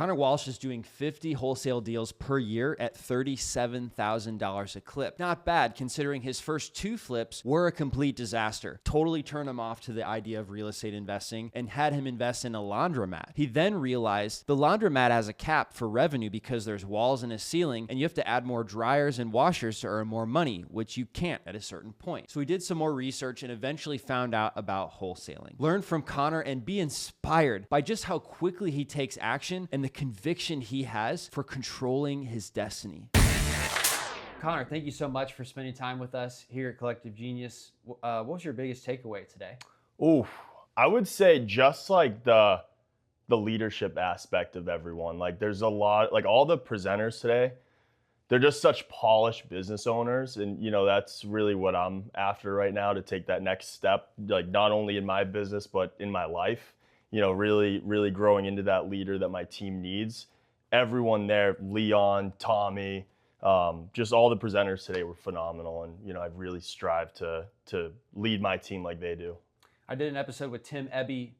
Connor Walsh is doing 50 wholesale deals per year at $37,000 a clip. Not bad considering his first 2 flips were a complete disaster. Totally turned him off to the idea of real estate investing and had him invest in a laundromat. He then realized the laundromat has a cap for revenue because there's walls and a ceiling and you have to add more dryers and washers to earn more money, which you can't at a certain point. So he did some more research and eventually found out about wholesaling. Learn from Connor and be inspired by just how quickly he takes action and the conviction he has for controlling his destiny. Connor, thank you so much for spending time with us here at Collective Genius. What was your biggest takeaway today? Ooh, I would say just like the leadership aspect of everyone. Like there's a lot, like all the presenters today, they're just such polished business owners. And, you know, that's really what I'm after right now, to take that next step, like not only in my business, but in my life, you know, really, really growing into that leader that my team needs. Everyone there, Leon, Tommy, just all the presenters today were phenomenal. And, you know, I've really strived to lead my team like they do. I did an episode with Tim Ebby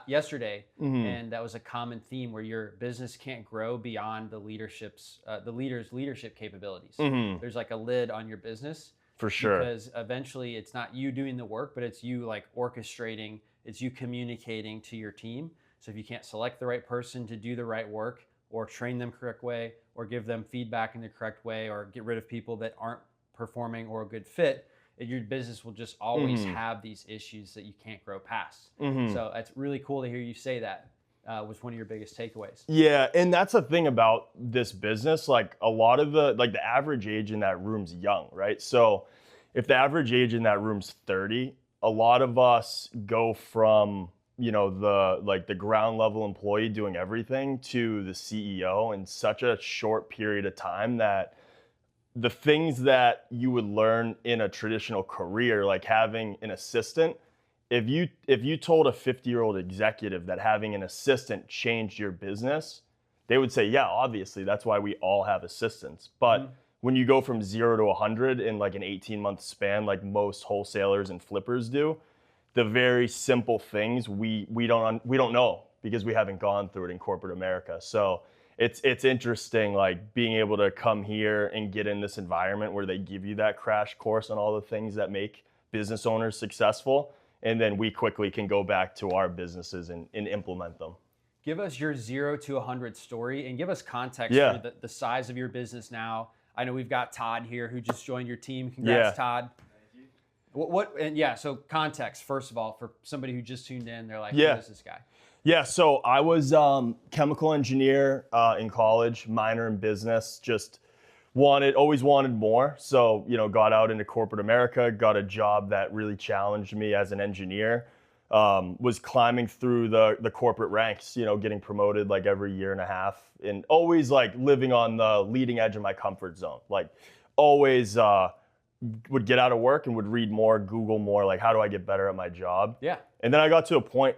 yesterday, and that was a common theme where your business can't grow beyond the leader's leadership capabilities. There's like a lid on your business. For sure. Because eventually it's not you doing the work, but it's you like orchestrating, it's you communicating to your team. So if you can't select the right person to do the right work or train them correct way or give them feedback in the correct way or get rid of people that aren't performing or a good fit, your business will just always have these issues that you can't grow past. So it's really cool to hear you say that was one of your biggest takeaways. Yeah, and that's the thing about this business. Like a lot of the average age in that room's young, right? So if the average age in that room's 30, a lot of us go from, you know, the ground level employee doing everything to the CEO in such a short period of time that the things that you would learn in a traditional career, like having an assistant, if you told a 50-year-old executive that having an assistant changed your business, they would say, yeah, obviously, that's why we all have assistants. But when you go from 0 to 100 in like an 18-month span, like most wholesalers and flippers do, the very simple things we don't know because we haven't gone through it in corporate America. So it's interesting, like being able to come here and get in this environment where they give you that crash course on all the things that make business owners successful. And then we quickly can go back to our businesses and implement them. Give us your 0 to 100 story and give us context for the size of your business now. I know we've got Todd here who just joined your team. Congrats, Todd. Thank you. So context, first of all, for somebody who just tuned in, they're like, who is this guy? Yeah, so I was chemical engineer in college, minor in business, just always wanted more. So, you know, got out into corporate America, got a job that really challenged me as an engineer, was climbing through the corporate ranks, you know, getting promoted like every year and a half, and always like living on the leading edge of my comfort zone. Like always would get out of work and would read more, Google more, like how do I get better at my job? Yeah. And then I got to a point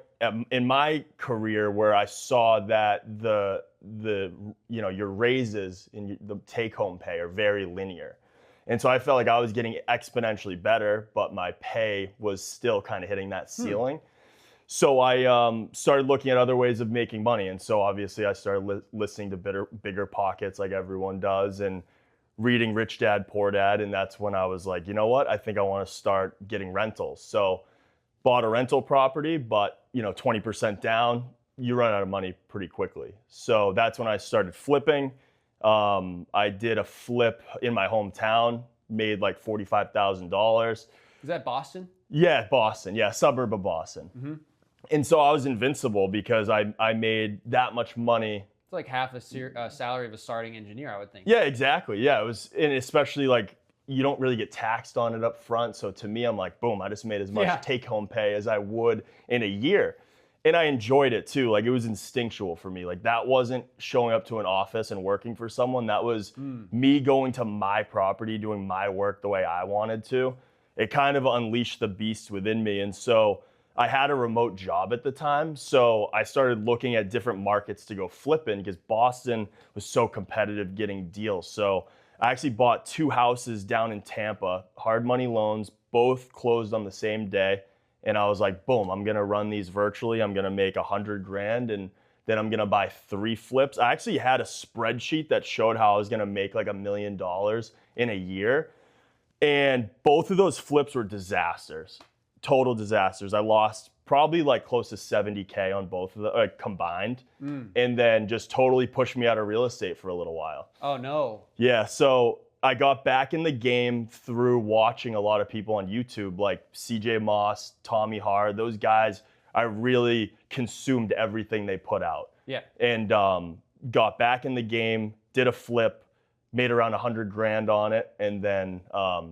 in my career where I saw that the you know, your raises and the take-home pay are very linear. And so I felt like I was getting exponentially better, but my pay was still kind of hitting that ceiling. So I started looking at other ways of making money. And so obviously I started listening to Bigger Pockets like everyone does and reading Rich Dad, Poor Dad. And that's when I was like, you know what? I think I want to start getting rentals. So bought a rental property, but you know, 20% down, you run out of money pretty quickly. So that's when I started flipping. I did a flip in my hometown, made like $45,000. Is that Boston? Yeah, Boston. Yeah, suburb of Boston. And so I was invincible because I made that much money. It's like half a salary of a starting engineer, I would think. Yeah, exactly. Yeah, it was, and especially like you don't really get taxed on it up front. So to me, I'm like, boom, I just made as much take-home pay as I would in a year. And I enjoyed it too. Like it was instinctual for me. Like that wasn't showing up to an office and working for someone. That was me going to my property, doing my work the way I wanted to. It kind of unleashed the beast within me. And so I had a remote job at the time. So I started looking at different markets to go flip in because Boston was so competitive getting deals. So I actually bought 2 houses down in Tampa, hard money loans, both closed on the same day. And I was like, boom, I'm going to run these virtually. I'm going to make $100,000. And then I'm going to buy 3 flips. I actually had a spreadsheet that showed how I was going to make like $1 million in a year. And both of those flips were disasters, total disasters. I lost probably like close to 70K on both of them combined, and then just totally pushed me out of real estate for a little while. Oh no. Yeah, so I got back in the game through watching a lot of people on YouTube, like CJ Moss, Tommy Harr. Those guys, I really consumed everything they put out. Yeah. And got back in the game, did a flip, made around 100 grand on it, and then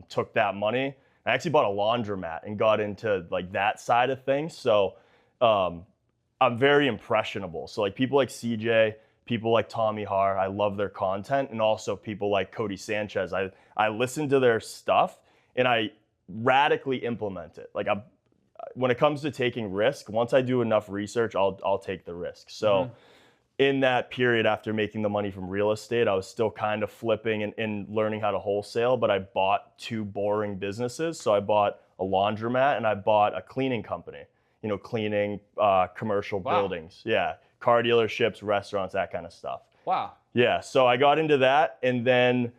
took that money. I actually bought a laundromat and got into like that side of things. So I'm very impressionable. So like people like CJ, people like Tommy Harr, I love their content, and also people like Cody Sanchez. I listen to their stuff and I radically implement it. Like when it comes to taking risk, once I do enough research, I'll take the risk. So in that period after making the money from real estate, I was still kind of flipping and learning how to wholesale, but I bought 2 boring businesses. So I bought a laundromat and I bought a cleaning company, cleaning commercial buildings. Yeah, car dealerships, restaurants, that kind of stuff. Wow. Yeah, so I got into that and then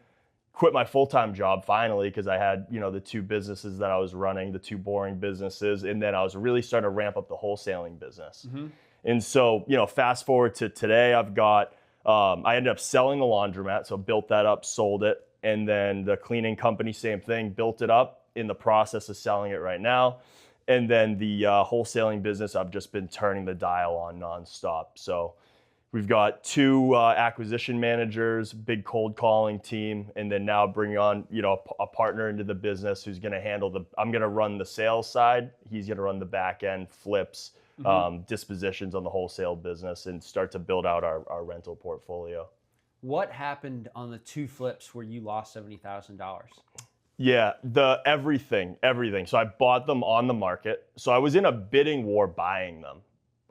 quit my full-time job finally because I had, the 2 businesses that I was running, the 2 boring businesses, and then I was really starting to ramp up the wholesaling business. And so, fast forward to today, I've got, I ended up selling the laundromat, so built that up, sold it, and then the cleaning company, same thing, built it up, in the process of selling it right now. And then the wholesaling business, I've just been turning the dial on nonstop. So we've got 2 acquisition managers, big cold calling team, and then now bringing on, a partner into the business who's going to handle I'm going to run the sales side. He's going to run the back end flips, dispositions on the wholesale business, and start to build out our rental portfolio. What happened on the 2 flips where you lost $70,000? Yeah, everything. So I bought them on the market. So I was in a bidding war buying them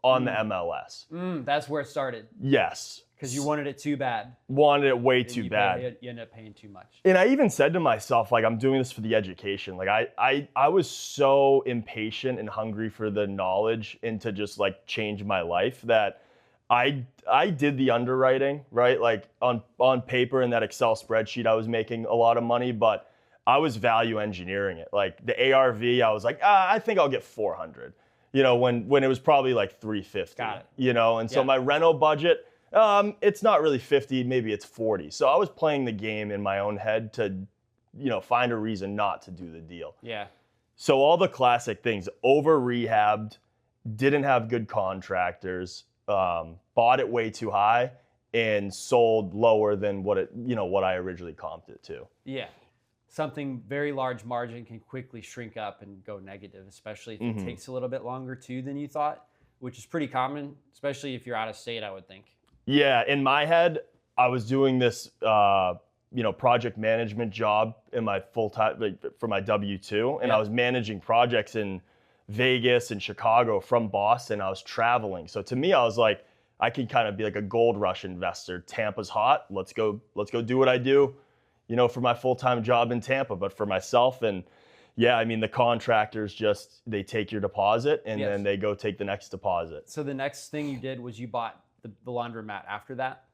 on the MLS. That's where it started. Yes. Because you wanted it too bad. Wanted it way too bad. You end up paying too much. And I even said to myself, like, I'm doing this for the education. Like, I was so impatient and hungry for the knowledge and to just like change my life that I did the underwriting, right? Like on paper in that Excel spreadsheet, I was making a lot of money, but I was value engineering it. Like the ARV, I was like, I think I'll get 400. When it was probably like 350. Got it. And so my rental budget, it's not really 50, maybe it's 40. So I was playing the game in my own head to, find a reason not to do the deal. Yeah. So all the classic things, over rehabbed, didn't have good contractors, bought it way too high and sold lower than what I originally comped it to. Yeah. Something very large margin can quickly shrink up and go negative, especially if it takes a little bit longer too than you thought, which is pretty common, especially if you're out of state, I would think. Yeah, in my head, I was doing this, project management job in my full-time, for my W-2, and I was managing projects in Vegas and Chicago from Boston. I was traveling. So to me, I was like, I can kind of be like a gold rush investor. Tampa's hot. Let's go do what I do, for my full-time job in Tampa, but for myself. And yeah, I mean, the contractors they take your deposit and then they go take the next deposit. So the next thing you did was you bought the laundromat after that?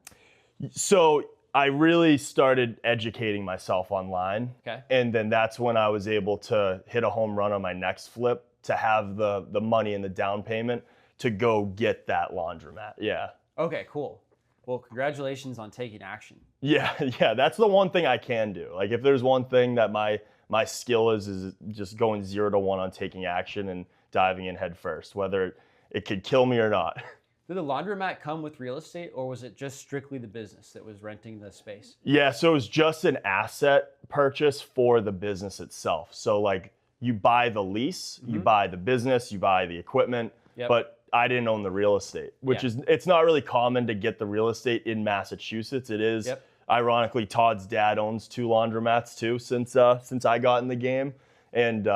So I really started educating myself online. Okay. And then that's when I was able to hit a home run on my next flip, to have the money and the down payment to go get that laundromat. Yeah. Okay, cool. Well, congratulations on taking action. Yeah, that's the one thing I can do. Like if there's one thing that my skill is just going 0 to 1 on taking action and diving in head first, whether it could kill me or not. Did the laundromat come with real estate, or was it just strictly the business that was renting the space? Yeah, so it was just an asset purchase for the business itself. So like you buy the lease, you buy the business, you buy the equipment, but I didn't own the real estate, which it's not really common to get the real estate in Massachusetts. It is. Ironically, Todd's dad owns 2 laundromats too since I got in the game. And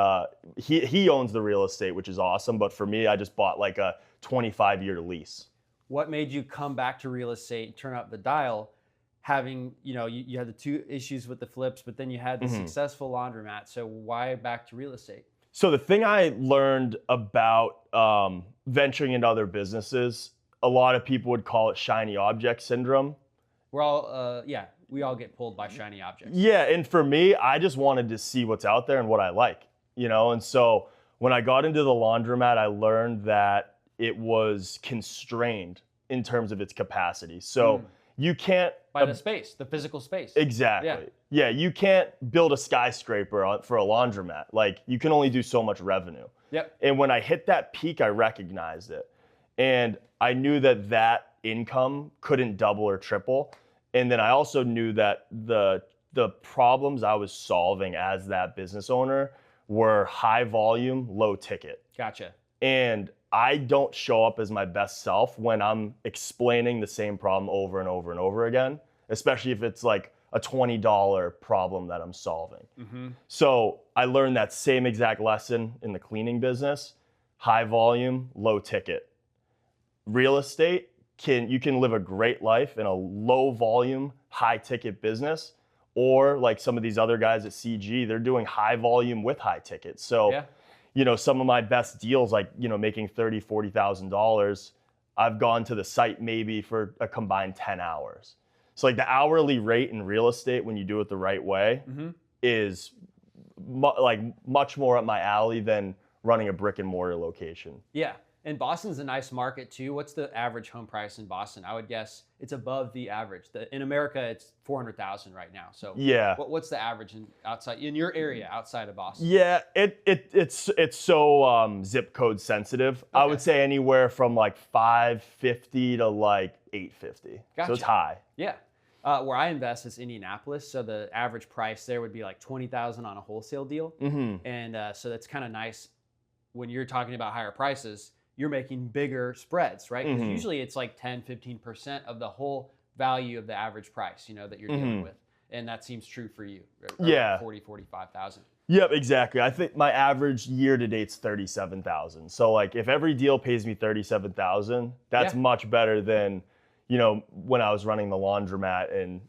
he owns the real estate, which is awesome. But for me, I just bought like a 25-year lease. What made you come back to real estate, turn up the dial, having, you had the 2 issues with the flips, but then you had the successful laundromat. So why back to real estate? So the thing I learned about venturing into other businesses, a lot of people would call it shiny object syndrome. We're all, we all get pulled by shiny objects. Yeah, and for me, I just wanted to see what's out there and what I like, and so when I got into the laundromat, I learned that it was constrained in terms of its capacity. So you can't... By the space, the physical space. Exactly. Yeah, you can't build a skyscraper for a laundromat. Like, you can only do so much revenue. Yep. And when I hit that peak, I recognized it. And I knew that income couldn't double or triple. And then I also knew that the problems I was solving as that business owner were high volume, low ticket. Gotcha. And I don't show up as my best self when I'm explaining the same problem over and over and over again, especially if it's like a $20 problem that I'm solving. So I learned that same exact lesson in the cleaning business: high volume, low ticket. Real estate, you can live a great life in a low volume, high ticket business, or like some of these other guys at CG, they're doing high volume with high ticket. So, some of my best deals, like, making $30,000, $40,000, I've gone to the site maybe for a combined 10 hours. So like the hourly rate in real estate, when you do it the right way, is much more up my alley than running a brick and mortar location. Yeah. And Boston's a nice market too. What's the average home price in Boston? I would guess it's above the average. In America, it's $400,000 right now. So what's the average in your area outside of Boston? Yeah, it's so zip code sensitive. Okay. I would say anywhere from like 550 to like 850. Gotcha. So it's high. Yeah. Where I invest is Indianapolis, so the average price there would be like $20,000 on a wholesale deal, and so that's kind of nice. When you're talking about higher prices, you're making bigger spreads, right? Because usually it's like 10-15% of the whole value of the average price, that you're dealing with, and that seems true for you. Yeah, 40,000-45,000. Yep, exactly. I think my average year to date's 37,000. So like, if every deal pays me 37,000, that's much better than when I was running the laundromat, and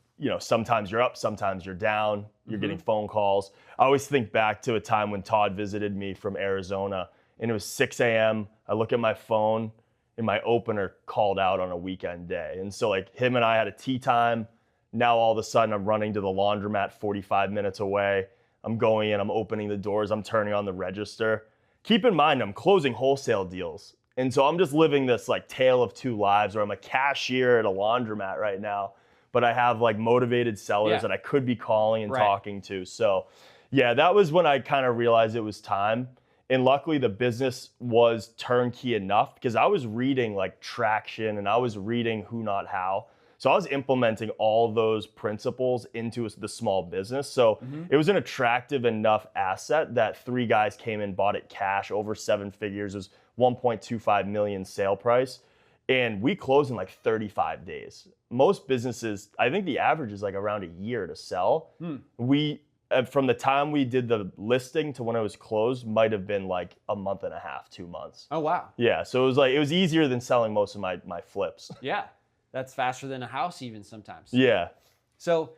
sometimes you're up, sometimes you're down, you're getting phone calls. I always think back to a time when Todd visited me from Arizona, and it was 6 a.m. I look at my phone, and my opener called out on a weekend day. And so like, him and I had a tea time. Now all of a sudden I'm running to the laundromat 45 minutes away. I'm going in, I'm opening the doors, I'm turning on the register. Keep in mind, I'm closing wholesale deals. And so I'm just living this like tale of two lives, where I'm a cashier at a laundromat right now, but I have like motivated sellers that I could be calling and talking to. So yeah, that was when I kind of realized it was time. And luckily the business was turnkey enough, because I was reading like Traction and I was reading Who Not How. So I was implementing all those principles into the small business. So it was an attractive enough asset that 3 guys came in, bought it cash, over 7 figures. It was 1.25 million sale price. And we closed in like 35 days. Most businesses, I think the average is like around a year to sell. We, from the time we did the listing to when it was closed, might have been like a month and a half, 2 months. Oh, wow. Yeah, so it was easier than selling most of my flips. Yeah, that's faster than a house even sometimes. Yeah. So,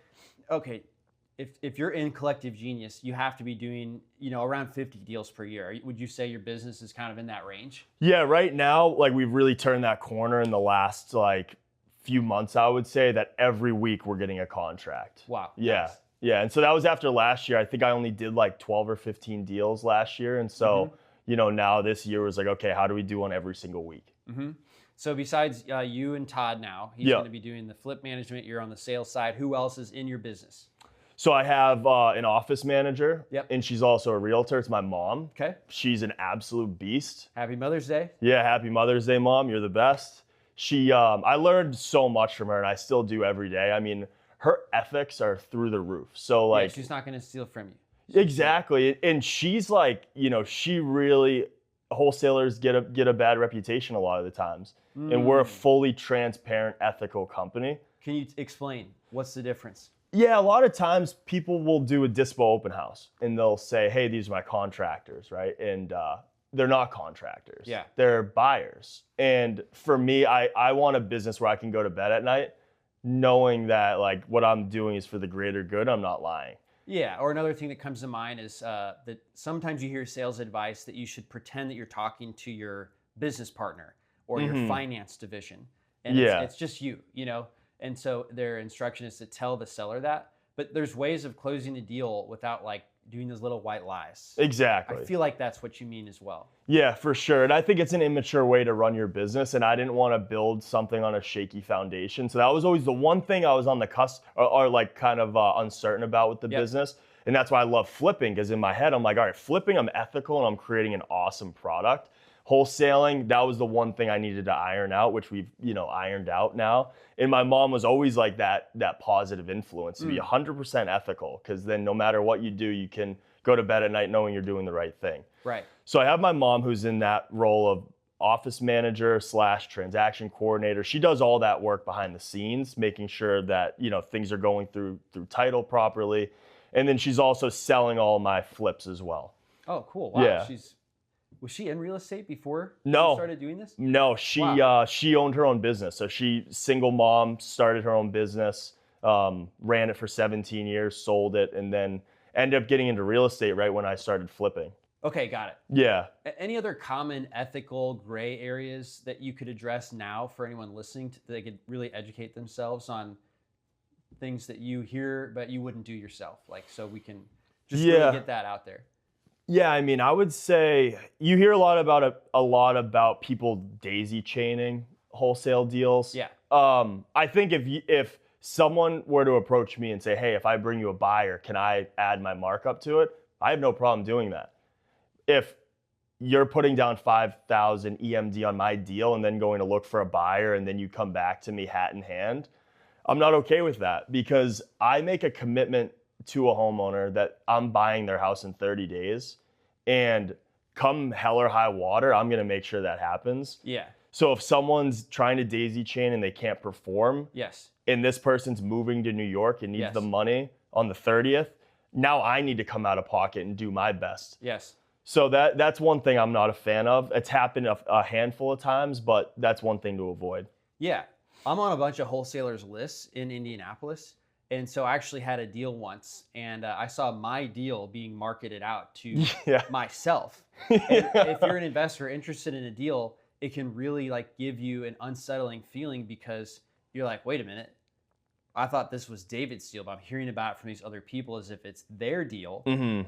okay, if you're in Collective Genius, you have to be doing, around 50 deals per year. Would you say your business is kind of in that range? Yeah, right now, like, we've really turned that corner in the last like few months. I would say that every week we're getting a contract. Wow. Yeah. Nice. Yeah, and so that was after last year. I think I only did like 12 or 15 deals last year. And so, now this year was like, okay, how do we do one every single week? So besides you and Todd now, he's going to be doing the flip management. You're on the sales side. Who else is in your business? So I have an office manager, and she's also a realtor. It's my mom. Okay. She's an absolute beast. Happy Mother's Day. Yeah, happy Mother's Day, Mom. You're the best. I learned so much from her, and I still do every day. I mean, her ethics are through the roof. So like, she's not going to steal from you. Exactly. And she's like, she really, wholesalers get a bad reputation a lot of the times. And we're a fully transparent, ethical company. Can you explain what's the difference? Yeah, a lot of times people will do a dispo open house and they'll say, hey, these are my contractors, right? And they're not contractors. Yeah. They're buyers. And for me, I want a business where I can go to bed at night knowing that like what I'm doing is for the greater good. I'm not lying. Yeah, or another thing that comes to mind is that sometimes you hear sales advice that you should pretend that you're talking to your business partner, or your finance division. And it's just you, And so their instruction is to tell the seller that. But there's ways of closing the deal without like doing those little white lies. Exactly. I feel like that's what you mean as well. Yeah, for sure. And I think it's an immature way to run your business. And I didn't want to build something on a shaky foundation. So that was always the one thing I was on the cusp or like kind of uncertain about with the business. And that's why I love flipping, because in my head, I'm like, all right, flipping, I'm ethical and I'm creating an awesome product. Wholesaling, that was the one thing I needed to iron out, which we've, ironed out now. And my mom was always like that positive influence to be 100% ethical, because then no matter what you do, you can go to bed at night knowing you're doing the right thing. Right. So I have my mom who's in that role of office manager / transaction coordinator. She does all that work behind the scenes, making sure that, things are going through title properly. And then she's also selling all my flips as well. Oh, cool. Wow. Yeah. Was she in real estate before you started doing this? No, she owned her own business. So she, single mom, started her own business, ran it for 17 years, sold it, and then ended up getting into real estate right when I started flipping. Okay, got it. Yeah. Any other common ethical gray areas that you could address now for anyone listening that they could really educate themselves on things that you hear but you wouldn't do yourself? Like, so we can just really get that out there. Yeah, I mean, I would say you hear a lot about people daisy chaining wholesale deals. Yeah. I think if someone were to approach me and say, hey, if I bring you a buyer, can I add my markup to it? I have no problem doing that. If you're putting down 5,000 EMD on my deal and then going to look for a buyer and then you come back to me hat in hand, I'm not okay with that, because I make a commitment to a homeowner that I'm buying their house in 30 days, and come hell or high water, I'm going to make sure that happens. Yeah. So if someone's trying to daisy chain and they can't perform, and this person's moving to New York and needs the money on the 30th, now I need to come out of pocket and do my best. Yes. So that's one thing I'm not a fan of. It's happened a handful of times, but that's one thing to avoid. Yeah. I'm on a bunch of wholesalers lists in Indianapolis. And so I actually had a deal once, and I saw my deal being marketed out to myself. And if you're an investor interested in a deal, it can really like give you an unsettling feeling, because you're like, wait a minute, I thought this was David's deal, but I'm hearing about it from these other people as if it's their deal,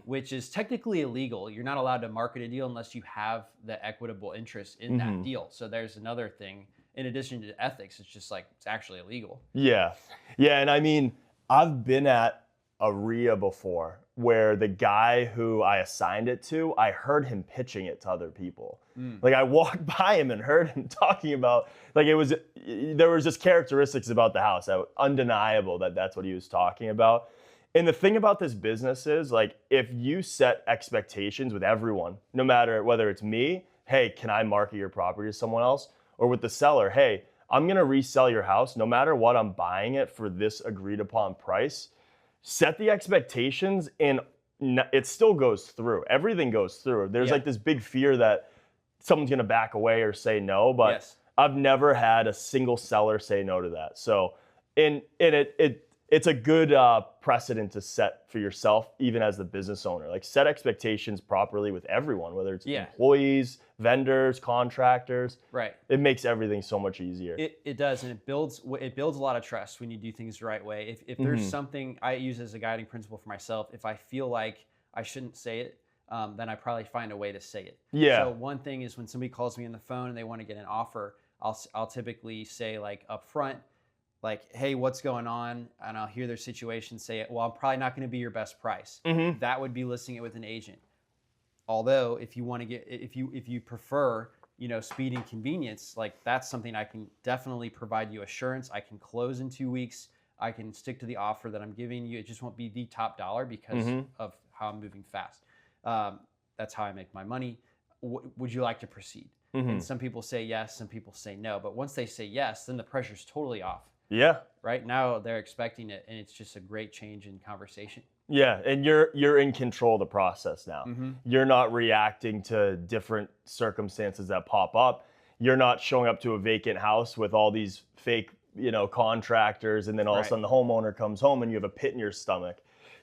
which is technically illegal. You're not allowed to market a deal unless you have the equitable interest in that deal. So there's another thing. In addition to ethics, it's just like, it's actually illegal. Yeah. Yeah. And I mean, I've been at a RIA before where the guy who I assigned it to, I heard him pitching it to other people. Like I walked by him and heard him talking about, like there was just characteristics about the house that were undeniable that's what he was talking about. And the thing about this business is, like, if you set expectations with everyone, no matter whether it's me, hey, can I market your property to someone else? Or with the seller, hey, I'm going to resell your house. No matter what, I'm buying it for this agreed upon price. Set the expectations, and it still goes through. Everything goes through. There's like this big fear that someone's going to back away or say no, but I've never had a single seller say no to that. So, it's a good precedent to set for yourself, even as the business owner. Like, set expectations properly with everyone, whether it's employees, vendors, contractors. Right. It makes everything so much easier. It does, and it builds a lot of trust when you do things the right way. If there's something I use as a guiding principle for myself, if I feel like I shouldn't say it, then I probably find a way to say it. Yeah. So one thing is, when somebody calls me on the phone and they want to get an offer, I'll typically say, like, up front, like, hey, what's going on? And I'll hear their situation, say, well, I'm probably not going to be your best price. That would be listing it with an agent. Although if you want to if you prefer, speed and convenience, like, that's something I can definitely provide you assurance. I can close in 2 weeks. I can stick to the offer that I'm giving you. It just won't be the top dollar because of how I'm moving fast. That's how I make my money. Would you like to proceed? And some people say yes, some people say no. But once they say yes, then the pressure's totally off. Yeah. Right now they're expecting it, and it's just a great change in conversation. Yeah, and you're in control of the process now. You're not reacting to different circumstances that pop up. You're not showing up to a vacant house with all these fake, contractors, and then all of a sudden the homeowner comes home and you have a pit in your stomach.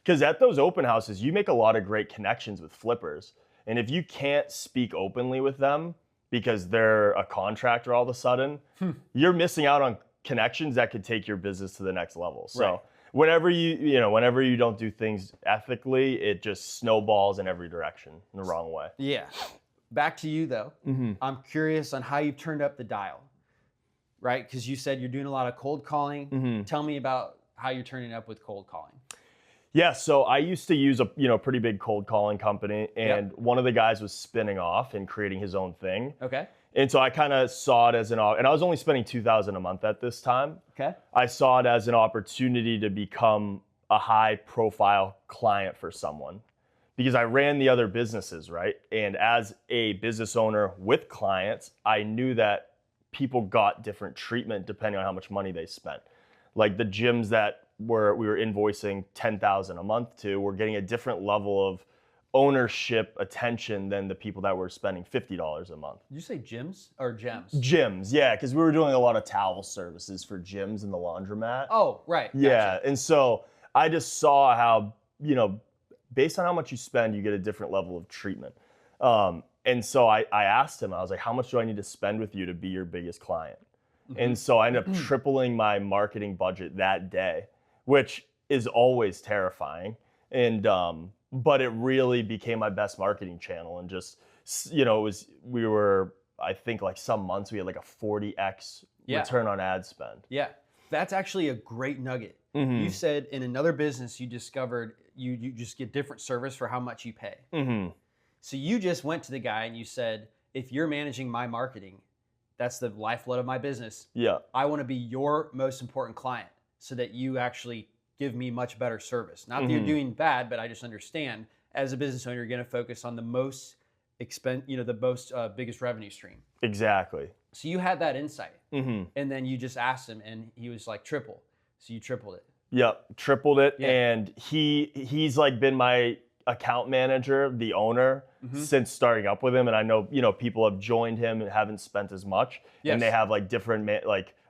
Because at those open houses, you make a lot of great connections with flippers. And if you can't speak openly with them, because they're a contractor all of a sudden, you're missing out on connections that could take your business to the next level. So Right. whenever you don't do things ethically, it just snowballs in every direction in the wrong way. Yeah. Back to you though. I'm curious on how you've turned up the dial, right? Because you said you're doing a lot of cold calling. Tell me about how you're turning up with cold calling. Yeah, so I used to use a pretty big cold calling company, and one of the guys was spinning off and creating his own thing. Okay. And so I kind of saw it as and I was only spending $2,000 a month at this time. Okay. I saw it as an opportunity to become a high profile client for someone because I ran the other businesses, right? And as a business owner with clients, I knew that people got different treatment depending on how much money they spent. Like the gyms that we were invoicing $10,000 a month to, were getting a different level of ownership attention than the people that were spending $50 a month. Did you say gyms or gems? Gyms, yeah, because we were doing a lot of towel services for gyms in the laundromat. Oh, right. Yeah, Gotcha. and so I just saw how, based on how much you spend, you get a different level of treatment. And so I asked him, I was like, how much do I need to spend with you to be your biggest client? And so I ended up tripling my marketing budget that day, which is always terrifying. And, but it really became my best marketing channel. And just, I think like some months we had like a 40x return on ad spend. Yeah. That's actually a great nugget. You said in another business you discovered you just get different service for how much you pay. So you just went to the guy and you said, if you're managing my marketing, that's the lifeblood of my business. Yeah. I want to be your most important client so that you actually give me much better service. Not that you're doing bad, but I just understand as a business owner, you're going to focus on the most biggest revenue stream. Exactly. So you had that insight, and then you just asked him, and he was like triple. So you tripled it. Yep, tripled it, Yeah. and he's like been my account manager, the owner, since starting up with him. And I know people have joined him and haven't spent as much, and they have like different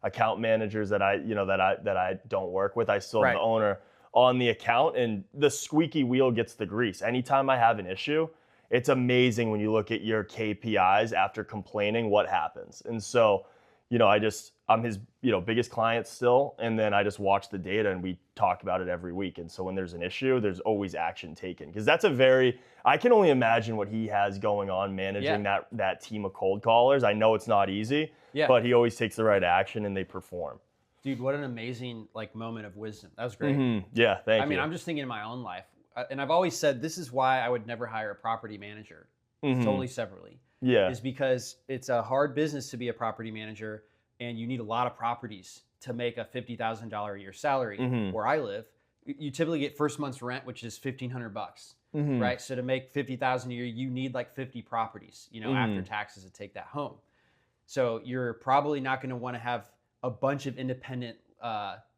account managers that I don't work with. I still have the owner on the account, and the squeaky wheel gets the grease. Anytime I have an issue, it's amazing when you look at your KPIs after complaining what happens. And so, I'm his biggest client still, and then I just watch the data and we talk about it every week. And so when there's an issue, there's always action taken, because that's I can only imagine what he has going on managing that team of cold callers. I know it's not easy, but he always takes the right action and they perform. Dude, what an amazing moment of wisdom. That was great. Yeah, thank you. I mean, I'm just thinking in my own life, and I've always said this is why I would never hire a property manager totally separately. Yeah. Is because it's a hard business to be a property manager, and you need a lot of properties to make a $50,000 a year salary. Where I live, you typically get first month's rent, which is $1,500, right? So to make $50,000 a year, you need like 50 properties, after taxes to take that home. So you're probably not going to want to have a bunch of independent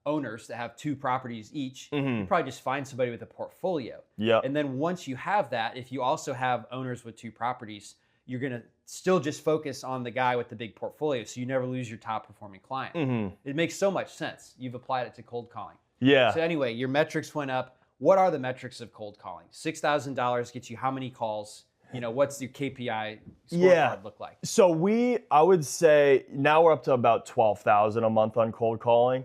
owners that have 2 properties each. You probably just find somebody with a portfolio. Yeah. And then once you have that, if you also have owners with 2 properties, you're going to still just focus on the guy with the big portfolio, so you never lose your top performing client. It makes so much sense. You've applied it to cold calling. Yeah. So anyway, your metrics went up. What are the metrics of cold calling? $6,000 gets you how many calls? What's your KPI scorecard look like? So I would say now we're up to about $12,000 a month on cold calling.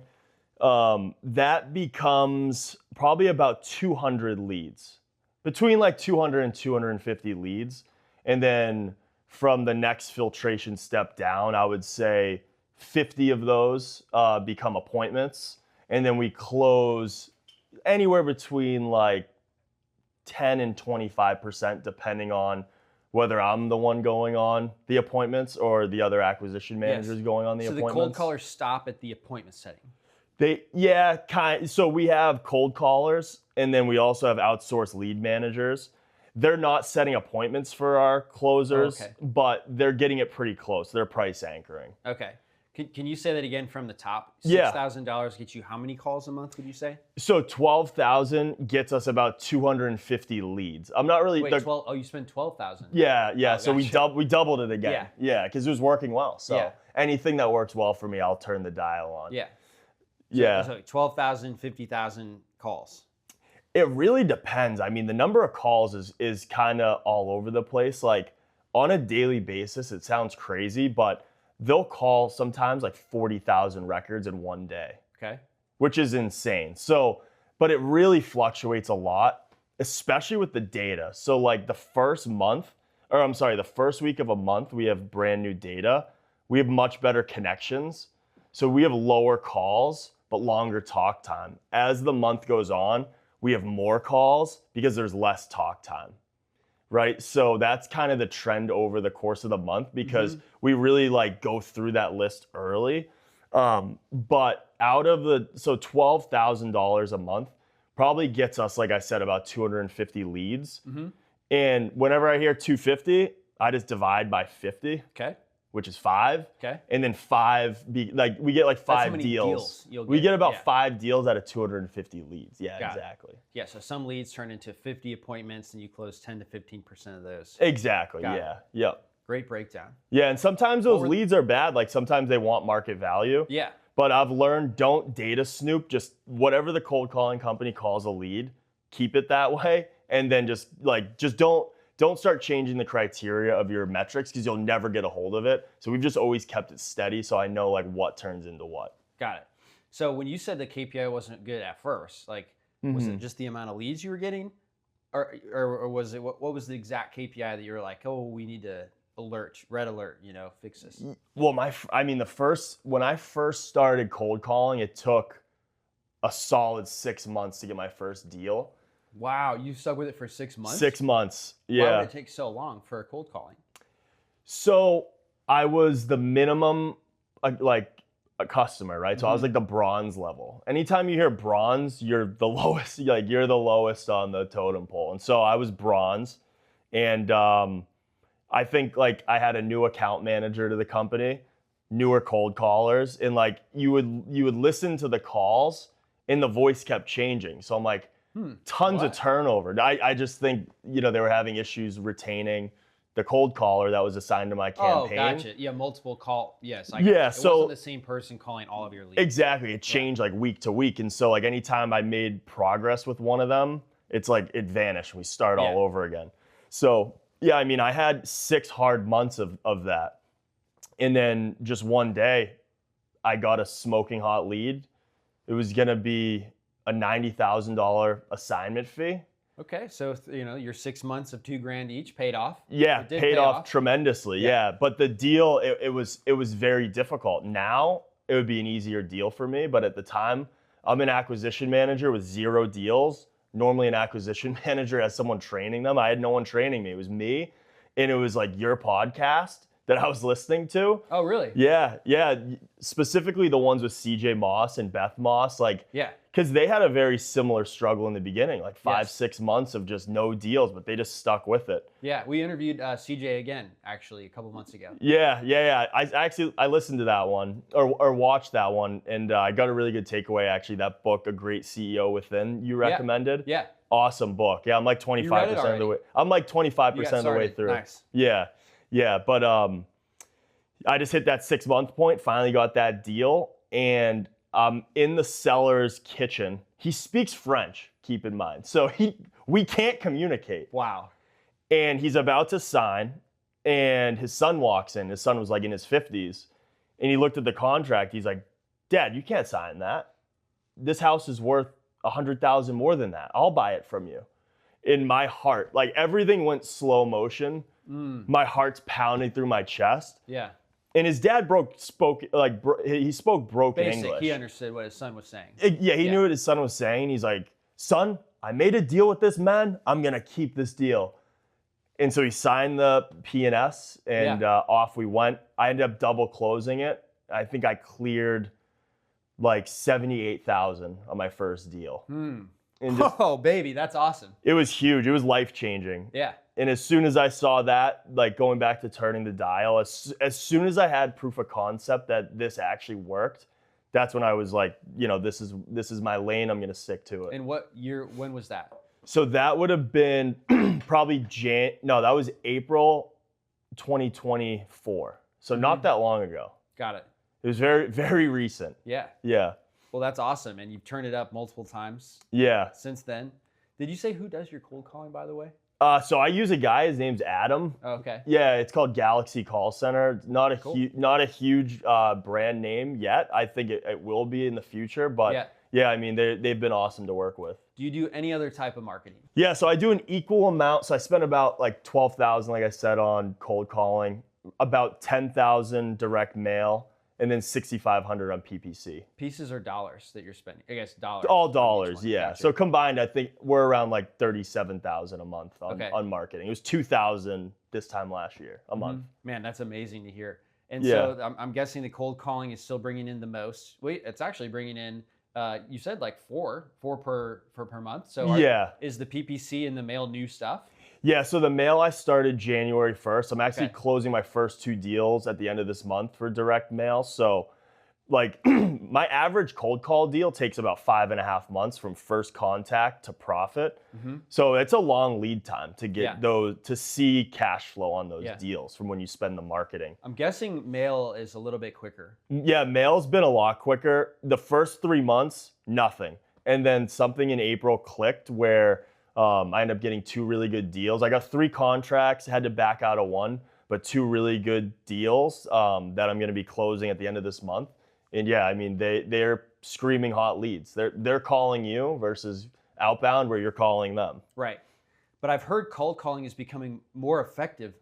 That becomes probably about 200 leads, between like 200 and 250 leads. And then from the next filtration step down, I would say 50 of those become appointments. And then we close anywhere between like 10 and 25%, depending on whether I'm the one going on the appointments or the other acquisition managers going on the appointments. So the cold callers stop at the appointment setting. So we have cold callers, and then we also have outsourced lead managers. They're not setting appointments for our closers, but they're getting it pretty close. They're price anchoring. Okay. Can you say that again from the top? Yeah. $6,000 gets you how many calls a month, would you say? So 12,000 gets us about 250 leads. I'm not really... Wait, 12? Oh, you spent 12,000. Yeah. Oh, so gotcha. we doubled it again. Yeah. Because it was working well. So anything that works well for me, I'll turn the dial on. Yeah. So 12,000, 50,000 calls. It really depends. I mean, the number of calls is kind of all over the place. Like on a daily basis, it sounds crazy, but they'll call sometimes like 40,000 records in one day. Okay. Which is insane. So, but it really fluctuates a lot, especially with the data. So like the first week of a month, we have brand new data. We have much better connections. So we have lower calls, but longer talk time. As the month goes on, we have more calls because there's less talk time, right? So that's kind of the trend over the course of the month because we really like go through that list early. But so $12,000 a month probably gets us, like I said, about 250 leads. And whenever I hear 250, I just divide by 50. Okay. Which is 5. Okay. And then we get like 5 deals. We get about 5 deals out of 250 leads. Yeah, exactly. Yeah, so some leads turn into 50 appointments and you close 10 to 15% of those. Exactly. Yeah. Yep. Great breakdown. Yeah, and sometimes those leads are bad. Like sometimes they want market value. Yeah. But I've learned, don't data snoop. Just whatever the cold calling company calls a lead, keep it that way. And then just don't start changing the criteria of your metrics because you'll never get a hold of it. So we've just always kept it steady so I know like what turns into what. Got it. So when you said the KPI wasn't good at first, like was it just the amount of leads you were getting? Or was it what was the exact KPI that you were like, oh, we need to red alert, fix this? Well, when I first started cold calling, it took a solid 6 months to get my first deal. Wow, you stuck with it for 6 months? 6 months, yeah. Why would it take so long for cold calling? So I was the minimum, like a customer, right? So I was like the bronze level. Anytime you hear bronze, you're the lowest, like you're the lowest on the totem pole. And so I was bronze, and I think like I had a new account manager to the company, newer cold callers, and like you would listen to the calls, and the voice kept changing. So I'm like, tons of turnover. I just think, they were having issues retaining the cold caller that was assigned to my campaign. Oh, gotcha. Yeah, multiple call. Yes. It wasn't the same person calling all of your leads. Exactly. It changed like week to week. And so like anytime I made progress with one of them, it's like it vanished. We start all over again. So yeah, I mean, I had 6 hard months of that. And then just one day I got a smoking hot lead. It was going to be a $90,000 assignment fee. Okay, so your 6 months of $2,000 each paid off. Yeah, paid off tremendously. Yeah, but the deal it was very difficult. Now it would be an easier deal for me, but at the time I'm an acquisition manager with 0 deals. Normally an acquisition manager has someone training them. I had no one training me. It was me, and it was like your podcast that I was listening to. Oh, really? Yeah. Specifically the ones with CJ Moss and Beth Moss, because they had a very similar struggle in the beginning, like 5-6 months of just no deals, but they just stuck with it. Yeah, we interviewed CJ again, actually, a couple months ago. Yeah. I listened to that one or watched that one, and I got a really good takeaway, actually. That book, A Great CEO Within, you recommended. Yeah. Awesome book. Yeah, I'm like 25% of the way. I'm like 25% of the way through. Nice. Yeah, but I just hit that 6 month point, finally got that deal, and I'm in the seller's kitchen. He speaks French, keep in mind. So we can't communicate. Wow. And he's about to sign, and his son walks in. His son was like in his 50s, and he looked at the contract. He's like, Dad, you can't sign that. This house is worth $100,000 more than that. I'll buy it from you. In my heart, like everything went slow motion. My heart's pounding through my chest. Yeah. And his dad spoke broken English. He understood what his son was saying. He knew what his son was saying. He's like, son, I made a deal with this man. I'm going to keep this deal. And so he signed the P&S, and off we went. I ended up double closing it. I think I cleared like $78,000 on my first deal. Oh, baby, that's awesome. It was huge. It was life-changing. Yeah. And as soon as I saw that, like going back to turning the dial, as soon as I had proof of concept that this actually worked, that's when I was like, this is my lane. I'm going to stick to it. And when was that? So that would have been probably that was April 2024. So not that long ago. Got it. It was very, very recent. Yeah. Yeah. Well, that's awesome. And you've turned it up multiple times. Yeah. Since then. Did you say who does your cold calling, by the way? So I use a guy. His name's Adam. Oh, okay. Yeah, it's called Galaxy Call Center. Not a Cool. not a huge brand name yet. I think it will be in the future. But yeah, I mean they've been awesome to work with. Do you do any other type of marketing? Yeah, so I do an equal amount. So I spend about like 12,000, like I said, on cold calling, about 10,000 direct mail, and then 6,500 on PPC. Pieces or dollars that you're spending? I guess dollars. All dollars, yeah. Gotcha. So combined, I think we're around like 37,000 a month on marketing. It was 2,000 this time last year a month. Man, that's amazing to hear. And Yeah. so I'm guessing the cold calling is still bringing in the most. Wait, it's actually bringing in. You said like four per month. So is the PPC and the mail new stuff? Yeah, so the mail I started January 1st. I'm actually closing my first 2 deals at the end of this month for direct mail. So like my average cold call deal takes about 5.5 months from first contact to profit. So it's a long lead time to get those, to see cash flow on those deals from when you spend the marketing. I'm guessing mail is a little bit quicker. Yeah, mail's been a lot quicker. The first 3 months, nothing. And then something in April clicked where I ended up getting 2 really good deals. I got 3 contracts, had to back out of 1, but 2 really good deals that I'm going to be closing at the end of this month. And yeah, I mean, they're screaming hot leads. They're calling you versus outbound where you're calling them. Right. But I've heard cold calling is becoming more effective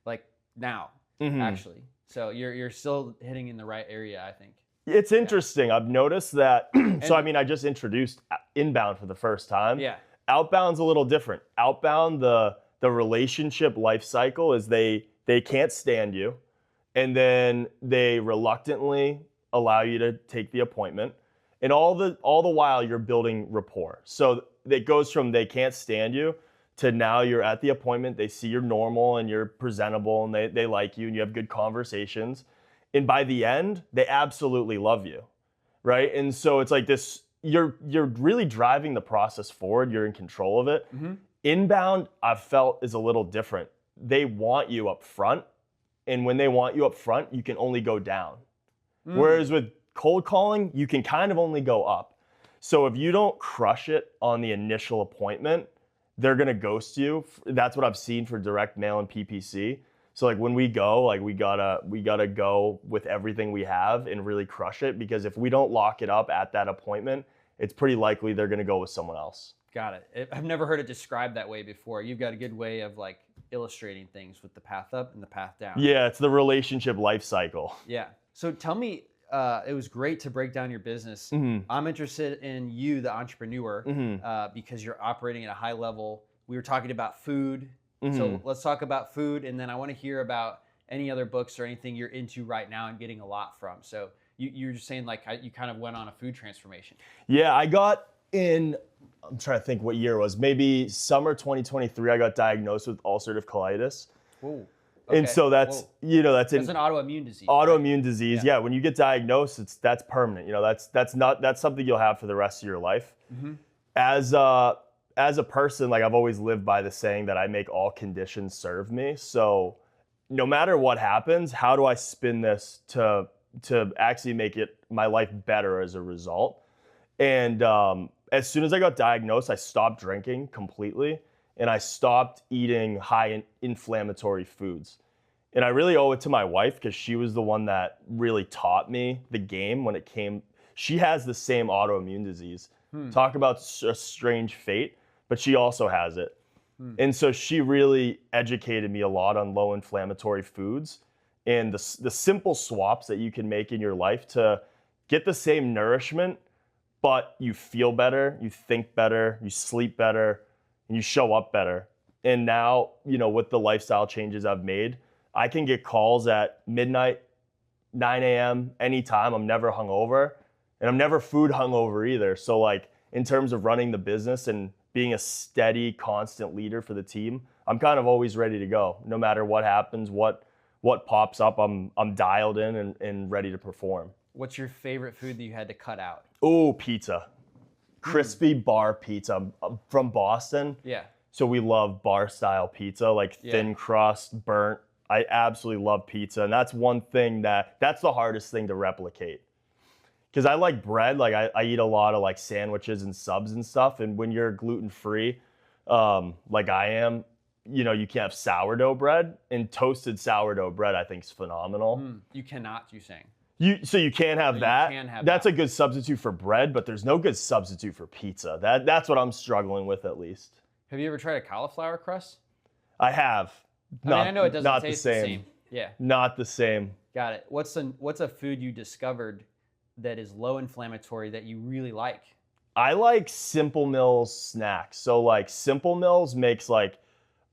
like now, actually. So you're still hitting in the right area, I think. It's interesting. I've noticed that. So, I mean, I just introduced inbound for the first time. Yeah. Outbound's a little different. Outbound, the relationship life cycle is they can't stand you, and then they reluctantly allow you to take the appointment, and all the while you're building rapport. So it goes from they can't stand you to now you're at the appointment, they see you're normal and you're presentable and they like you and you have good conversations, and by the end they absolutely love you, right? And so it's like this, you're really driving the process forward, you're in control of it. Inbound, I've felt, is a little different. They want you up front, and when they want you up front, you can only go down. Whereas with cold calling, you can kind of only go up. So if you don't crush it on the initial appointment, they're gonna ghost you. That's what I've seen for direct mail and PPC. So like when we go, like we gotta go with everything we have and really crush it, because if we don't lock it up at that appointment, it's pretty likely they're gonna go with someone else. Got it. I've never heard it described that way before. You've got a good way of like illustrating things with the path up and the path down. Yeah, it's the relationship life cycle. Yeah. So tell me, it was great to break down your business. I'm interested in you, the entrepreneur, because you're operating at a high level. We were talking about food. So let's talk about food. And then I want to hear about any other books or anything you're into right now and getting a lot from. So you're just saying like you kind of went on a food transformation. Yeah, I got in, I'm trying to think what year it was, maybe summer 2023, I got diagnosed with ulcerative colitis. Whoa. Okay. And so that's, that's an autoimmune disease. Autoimmune disease. Yeah. When you get diagnosed, that's permanent. That's something you'll have for the rest of your life. As a person, like I've always lived by the saying that I make all conditions serve me. So no matter what happens, how do I spin this to actually make my life better as a result? And as soon as I got diagnosed, I stopped drinking completely. And I stopped eating high inflammatory foods. And I really owe it to my wife, because she was the one that really taught me the game when it came. She has the same autoimmune disease. Talk about a strange fate, but she also has it. And so she really educated me a lot on low inflammatory foods and the simple swaps that you can make in your life to get the same nourishment, but you feel better, you think better, you sleep better, and you show up better. And now, with the lifestyle changes I've made, I can get calls at midnight, 9 a.m., anytime. I'm never hungover, and I'm never food hungover either. So like in terms of running the business and being a steady, constant leader for the team, I'm kind of always ready to go. No matter what happens, what pops up, I'm dialed in and ready to perform. What's your favorite food that you had to cut out? Oh, pizza. Crispy bar pizza. I'm from Boston. Yeah. So we love bar style pizza, like thin crust, burnt. I absolutely love pizza. And that's one thing that's the hardest thing to replicate. Because I like bread, like I eat a lot of like sandwiches and subs and stuff. And when you're gluten free, like I am, you can't have sourdough bread, and toasted sourdough bread I think is phenomenal. You cannot, you're saying. So you can't have that. That's that. a good substitute for bread, but there's no good substitute for pizza. That's what I'm struggling with at least. Have you ever tried a cauliflower crust? I have. I know it doesn't taste the same. Yeah. Not the same. Got it. What's a food you discovered that is low inflammatory that you really like? I like Simple Mills snacks. So like Simple Mills makes like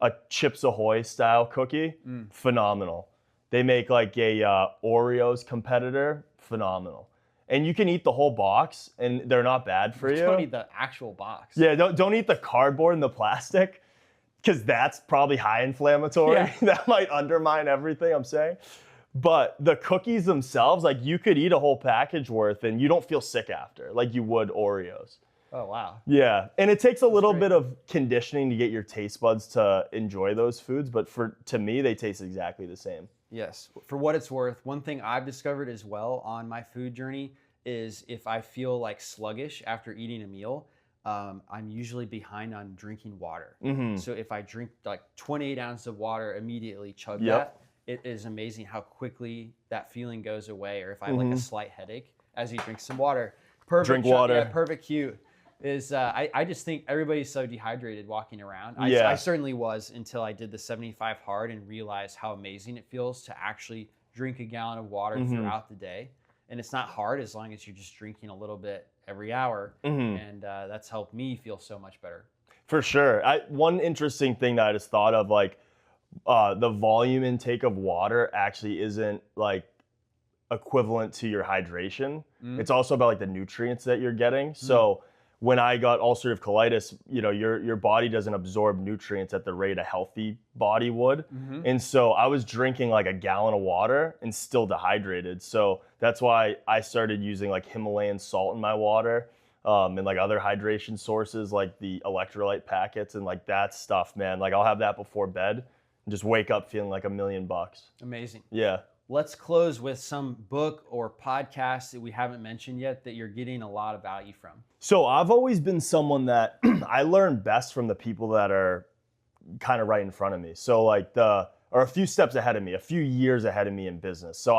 a Chips Ahoy style cookie. Phenomenal. They make like a Oreos competitor. Phenomenal. And you can eat the whole box, and they're not bad for you. Don't eat the actual box. Yeah, don't eat the cardboard and the plastic, because that's probably high inflammatory. Yeah. That might undermine everything I'm saying. But the cookies themselves, like you could eat a whole package worth and you don't feel sick after, like you would Oreos. Oh, wow. Yeah, and it takes a little bit of conditioning to get your taste buds to enjoy those foods, but to me, they taste exactly the same. Yes. For what it's worth, one thing I've discovered as well on my food journey is if I feel like sluggish after eating a meal, I'm usually behind on drinking water. So if I drink like 28 ounces of water, immediately chug that, it is amazing how quickly that feeling goes away. Or if I have like a slight headache as you drink some water. Perfect. Drink water. Yeah, perfect cue. I just think everybody's so dehydrated walking around. I certainly was until I did the 75 hard and realized how amazing it feels to actually drink a gallon of water throughout the day. And it's not hard as long as you're just drinking a little bit every hour. And that's helped me feel so much better. For sure. One interesting thing that I just thought of, like the volume intake of water actually isn't like equivalent to your hydration. It's also about like the nutrients that you're getting. So when I got ulcerative colitis, your body doesn't absorb nutrients at the rate a healthy body would. And so I was drinking like a gallon of water and still dehydrated. So that's why I started using like Himalayan salt in my water, and like other hydration sources like the electrolyte packets and like that stuff, man. Like I'll have that before bed and just wake up feeling like $1 million. Amazing. Yeah. Let's close with some book or podcast that we haven't mentioned yet that you're getting a lot of value from. So I've always been someone that I learn best from the people that are kind of right in front of me. So like or a few steps ahead of me, a few years ahead of me in business. So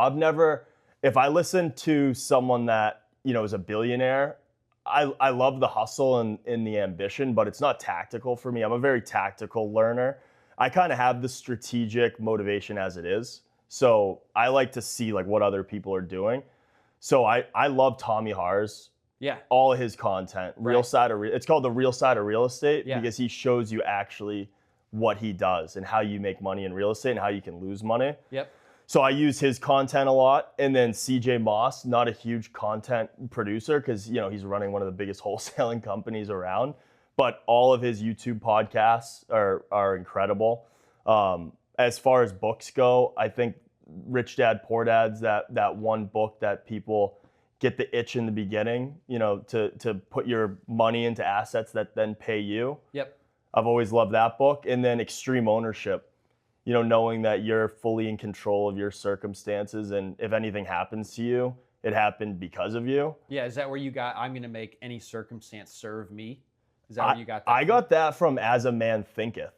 if I listen to someone that, is a billionaire, I love the hustle and the ambition, but it's not tactical for me. I'm a very tactical learner. I kind of have the strategic motivation as it is. So I like to see like what other people are doing. So I love Tommy Harr's, all his content, it's called The Real Side of Real Estate, because he shows you actually what he does and how you make money in real estate and how you can lose money. So I use his content a lot. And then CJ Moss, not a huge content producer because he's running one of the biggest wholesaling companies around, but all of his YouTube podcasts are incredible. As far as books go, I think Rich Dad Poor Dad's that one book that people get the itch in the beginning, to put your money into assets that then pay you. I've always loved that book. And then Extreme Ownership, knowing that you're fully in control of your circumstances, and if anything happens to you, it happened because of you. Yeah, is that where you got, I'm going to make any circumstance serve me? Is that where you got that? I got that from As a Man Thinketh.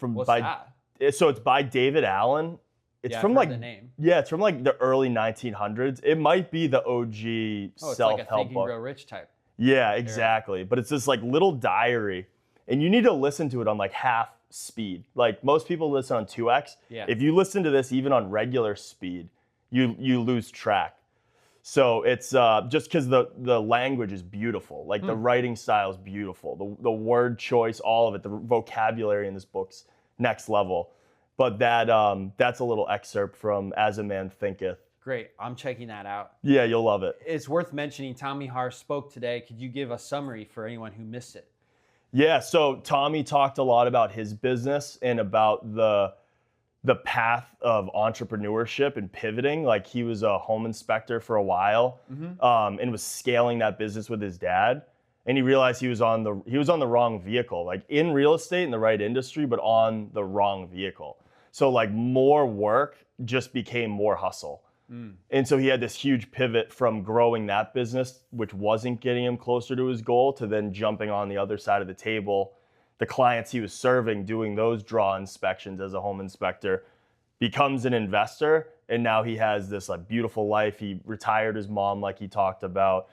What's that? So it's by David Allen. It's from like the name. Yeah, it's from like the early 1900s. It might be the OG self-help like a Think book. and Grow Rich type. Yeah, exactly. But it's this like little diary, and you need to listen to it on like half speed. Like most people listen on 2x. If you listen to this even on regular speed, you lose track. So it's just because the language is beautiful, like the writing style is beautiful, the word choice, all of it, the vocabulary in this book's next level. But that's a little excerpt from As a Man Thinketh. Great, I'm checking that out. Yeah, you'll love it. It's worth mentioning Tommy Harr spoke today. Could you give a summary for anyone who missed it? Yeah, so Tommy talked a lot about his business and about the path of entrepreneurship and pivoting. Like he was a home inspector for a while, and was scaling that business with his dad. And he realized he was on the wrong vehicle, like in real estate in the right industry, but on the wrong vehicle. So like more work just became more hustle. And so he had this huge pivot from growing that business, which wasn't getting him closer to his goal, to then jumping on the other side of the table the clients he was serving, doing those draw inspections as a home inspector, becomes an investor. And now he has this like beautiful life. He retired his mom, like he talked about.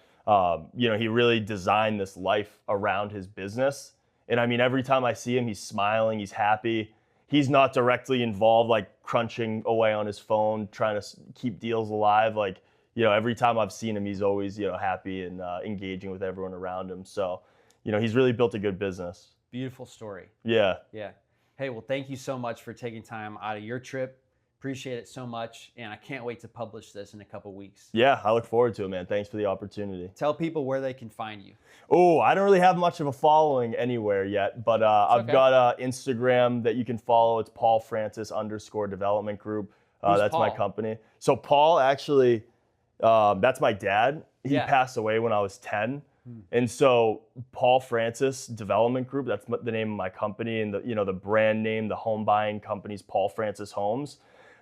He really designed this life around his business. And I mean, every time I see him, he's smiling, he's happy. He's not directly involved, like crunching away on his phone, trying to keep deals alive. Like, every time I've seen him, he's always, happy and engaging with everyone around him. So, he's really built a good business. Beautiful story. Yeah. Yeah. Hey, well, thank you so much for taking time out of your trip. Appreciate it so much. And I can't wait to publish this in a couple weeks. Yeah, I look forward to it, man. Thanks for the opportunity. Tell people where they can find you. Oh, I don't really have much of a following anywhere yet, but I've got Instagram that you can follow. It's Paul Francis _development group. That's Paul? my company. So Paul actually, that's my dad. He passed away when I was 10. And so Paul Francis Development Group, that's the name of my company, and the brand name, the home buying company's Paul Francis Homes.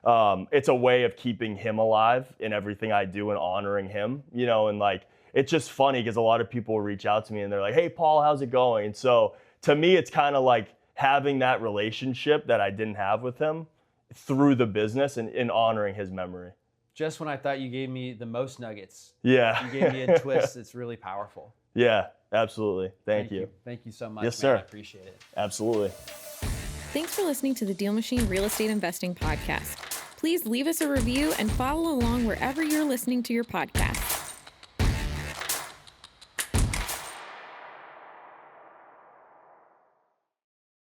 It's a way of keeping him alive in everything I do and honoring him, and like, it's just funny because a lot of people reach out to me and they're like, hey, Paul, how's it going? And so to me, it's kind of like having that relationship that I didn't have with him through the business and honoring his memory. Just when I thought you gave me the most nuggets. Yeah. You gave me a twist. It's really powerful. Yeah, absolutely. Thank you. Thank you so much. Yes, man. sir. I appreciate it. Absolutely. Thanks for listening to the DealMachine Real Estate Investing Podcast. Please leave us a review and follow along wherever you're listening to your podcast.